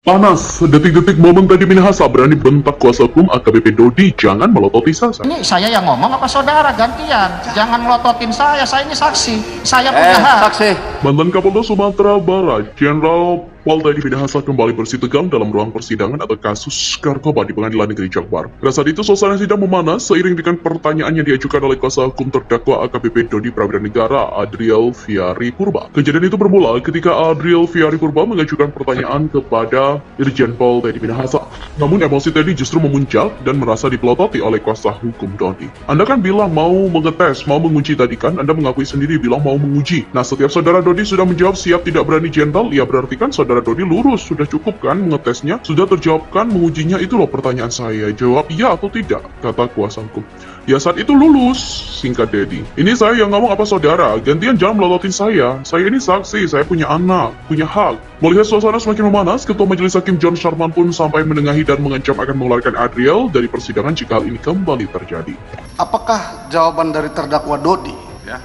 Panas, detik-detik momen Teddy Minahasa berani bentak kuasa hukum AKBP Dodi, jangan melototi Sasa. Ini saya yang ngomong apa saudara gantian? Jangan melototin saya ini saksi. Saya punya hak. Saksi. Mantan Kapolda Sumatera Barat, Jenderal Pol Teddy Minahasa kembali bersitegang dalam ruang persidangan atau kasus narkoba di Pengadilan Negeri Jakbar. Pada saat itu suasana sidang memanas seiring dengan pertanyaan yang diajukan oleh kuasa hukum terdakwa AKBP Dodi Prawira Negara, Adriel Fiari Purba. Kejadian itu bermula ketika Adriel Fiari Purba mengajukan pertanyaan kepada Irjen Pol Teddy Minahasa. Namun emosi Teddy justru memuncak dan merasa dipelototi oleh kuasa hukum Dodi. Anda kan bilang mau mengetes, mau menguji tadi kan? Anda mengakui sendiri bilang mau menguji. Nah, setiap saudara Dodi sudah menjawab siap tidak berani jenderal, ya berarti kan saudara Dodi lurus, sudah cukup kan mengetesnya? Sudah terjawabkan mengujinya, itu loh pertanyaan saya. Jawab iya atau tidak, kata kuasa hukum. Ya saat itu lulus, singkat Dedi. Ini saya yang ngomong apa saudara? Gantian jangan melototin saya. Saya ini saksi, saya punya anak, punya hak. Melihat suasana semakin memanas, Ketua Majelis Hakim John Sharman pun sampai menengahi dan mengancam akan mengeluarkan Adriel dari persidangan jika hal ini kembali terjadi. Apakah jawaban dari terdakwa Dodi,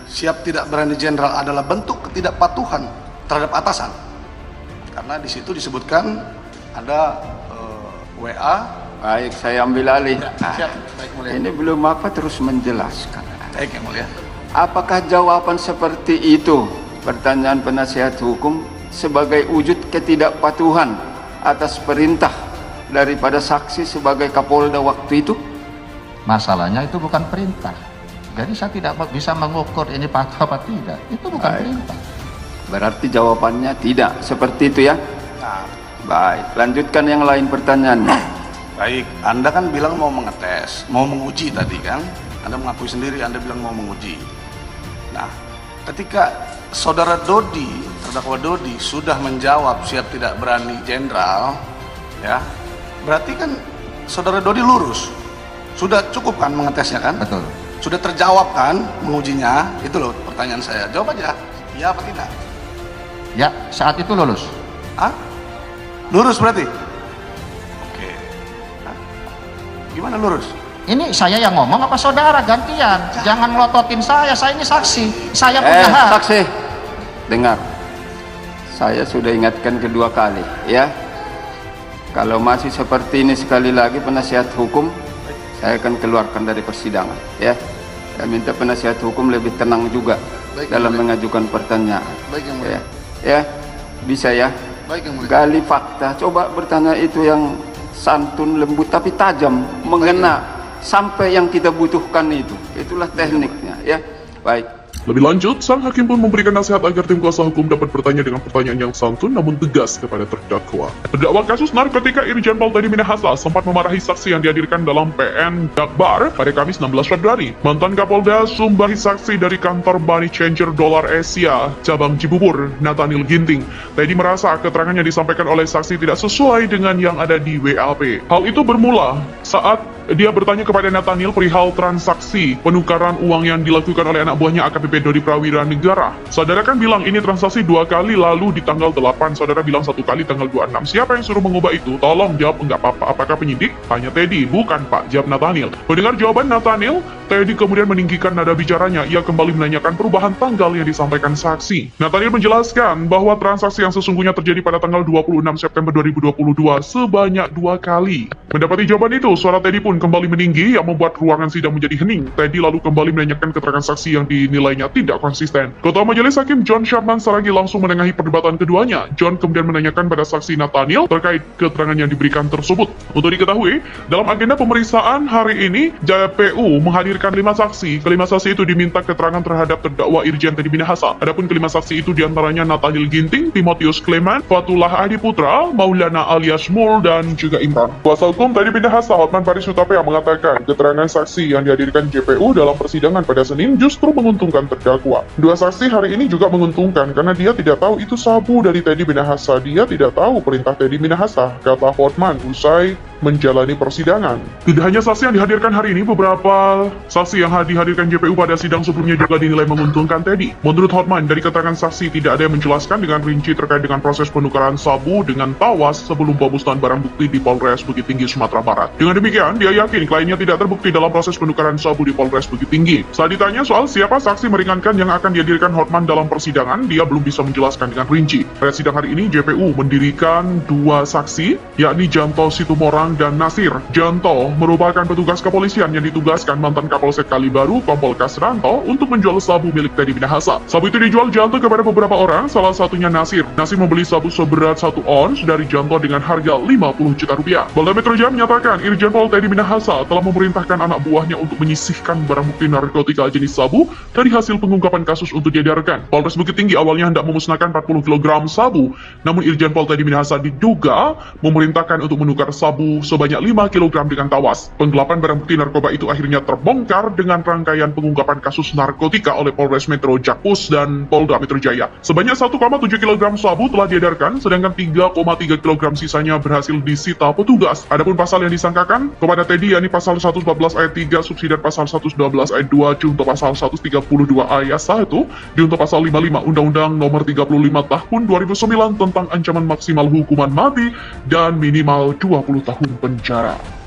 siap tidak berani jenderal adalah bentuk ketidakpatuhan terhadap atasan? Karena di situ disebutkan ada WA. Baik, saya ambil alih. Siap, baik mulia. Ini belum apa terus menjelaskan. Baik yang mulia. Apakah jawaban seperti itu, pertanyaan penasihat hukum, sebagai wujud ketidakpatuhan atas perintah daripada saksi sebagai Kapolda waktu itu? Masalahnya itu bukan perintah. Jadi saya tidak bisa mengukur ini patuh apa tidak. Itu bukan perintah. Berarti jawabannya tidak seperti itu ya? Nah, Baik, lanjutkan yang lain pertanyaannya. baik, Anda kan bilang mau mengetes, mau menguji tadi kan? Anda mengakui sendiri, Anda bilang mau menguji. Nah, ketika saudara Dodi, terdakwa Dodi sudah menjawab siap tidak berani jenderal, ya, berarti kan saudara Dodi lurus. Sudah cukup kan mengetesnya kan? Betul. Sudah terjawab kan mengujinya? Itu loh pertanyaan saya. Jawab aja, iya apa tidak? Ya, saat itu lulus. Hah? Lurus berarti? Oke. Hah? Gimana lurus? Ini saya yang ngomong apa saudara gantian? Jangan melototin saya ini saksi. Saya punya hak. Saksi, dengar. Saya sudah ingatkan kedua kali, ya. Kalau masih seperti ini sekali lagi penasihat hukum, saya akan keluarkan dari persidangan, ya. Saya minta penasihat hukum lebih tenang juga Baik, dalam yang mulia. mengajukan pertanyaan. Baik yang mulia. Ya, bisa ya. Baik yang mulia. Gali fakta, coba bertanya itu yang santun, lembut tapi tajam, mengena sampai yang kita butuhkan itu. Itulah tekniknya, ya. Baik. Lebih lanjut, sang hakim pun memberikan nasihat agar tim kuasa hukum dapat bertanya dengan pertanyaan yang santun namun tegas kepada terdakwa. Terdakwa kasus narkotika Irjen Pol Teddy Minahasa sempat memarahi saksi yang dihadirkan dalam PN Jakbar pada Kamis 16 Februari. Mantan Kapolda Sumbahi saksi dari kantor Money Changer Dollar Asia, cabang Cibubur, Nathaniel Ginting. Teddy merasa keterangan yang disampaikan oleh saksi tidak sesuai dengan yang ada di WAP. Hal itu bermula saat dia bertanya kepada Nathaniel perihal transaksi penukaran uang yang dilakukan oleh anak buahnya AKBP Dodi Prawira Negara. Saudara kan bilang ini transaksi 2 kali lalu di tanggal 8, saudara bilang 1 kali tanggal 26. Siapa yang suruh mengubah itu? Tolong jawab enggak apa-apa. Apakah penyidik? Tanya Teddy. Bukan Pak, jawab Nathaniel. Mendengar jawaban Nathaniel, Teddy kemudian meninggikan nada bicaranya. Ia kembali menanyakan perubahan tanggal yang disampaikan saksi. Nathaniel menjelaskan bahwa transaksi yang sesungguhnya terjadi pada tanggal 26 September 2022 sebanyak 2 kali. Mendapati jawaban itu, suara Teddy pun kembali meninggi yang membuat ruangan sidang menjadi hening. Teddy lalu kembali menanyakan keterangan saksi yang dinilainya tidak konsisten. Ketua Majelis Hakim John Sharman Saragi langsung menengahi perdebatan keduanya. John kemudian menanyakan pada saksi Nathaniel terkait keterangan yang diberikan tersebut. Untuk diketahui, dalam agenda pemeriksaan hari ini, JPU menghadirkan 5 saksi. Kelima saksi itu diminta keterangan terhadap terdakwa Irjen Teddy Minahasa. Adapun kelima saksi itu diantaranya Nathaniel Ginting, Timotius Clement, Fatullah Adi Putra, Maulana alias Mul, dan juga Imran. Kuasa hukum Teddy Minahasa, Hotman Paris Hutapea, mengatakan keterangan saksi yang dihadirkan JPU dalam persidangan pada Senin justru menguntungkan terdakwa. 2 saksi hari ini juga menguntungkan karena dia tidak tahu itu sabu dari Teddy Minahasa. Dia tidak tahu perintah Teddy Minahasa, kata Hotman usai menjalani persidangan. Tidak hanya saksi yang dihadirkan hari ini, beberapa saksi yang dihadirkan JPU pada sidang sebelumnya juga dinilai menguntungkan Teddy. Menurut Hotman, dari keterangan saksi tidak ada yang menjelaskan dengan rinci terkait dengan proses penukaran sabu dengan tawas sebelum pemusnahan barang bukti di Polres Bukit Tinggi, Sumatera Barat. Dengan demikian, dia yakin kliennya tidak terbukti dalam proses penukaran sabu di Polres Bukit Tinggi. Saat ditanya soal siapa saksi meringankan yang akan dihadirkan Hotman dalam persidangan, dia belum bisa menjelaskan dengan rinci. Pada sidang hari ini, JPU mendirikan 2 saksi, yakni Janto Situmorang dan Nasir. Janto merupakan petugas kepolisian yang ditugaskan mantan Kapolsek Kalibaru, Kompol Kasranto, untuk menjual sabu milik Teddy Minahasa. Sabu itu dijual Janto kepada beberapa orang, salah satunya Nasir. Nasir membeli sabu seberat 1 ons dari Janto dengan harga 50 juta rupiah. Polda Metro Jaya menyatakan Irjen Pol Teddy Minahasa telah memerintahkan anak buahnya untuk menyisihkan barang bukti narkotika jenis sabu dari hasil pengungkapan kasus untuk diedarkan. Polres Bukit Tinggi awalnya hendak memusnahkan 40 kg sabu, namun Irjen Pol Teddy Minahasa diduga memerintahkan untuk menukar sabu sebanyak 5 kg dengan tawas. Penggelapan barang bukti narkoba itu akhirnya terbongkar dengan rangkaian pengungkapan kasus narkotika oleh Polres Metro Jakpus dan Polda Metro Jaya. Sebanyak 1,7 kg sabu telah diedarkan, sedangkan 3,3 kg sisanya berhasil disita petugas. Adapun pasal yang disangkakan kepada Teddy yakni pasal 114 ayat 3 subsidi pasal 112 ayat 2 junto pasal 132 ayat 1 junto pasal 55 Undang-Undang Nomor 35 Tahun 2009 tentang ancaman maksimal hukuman mati dan minimal 20 tahun penjara.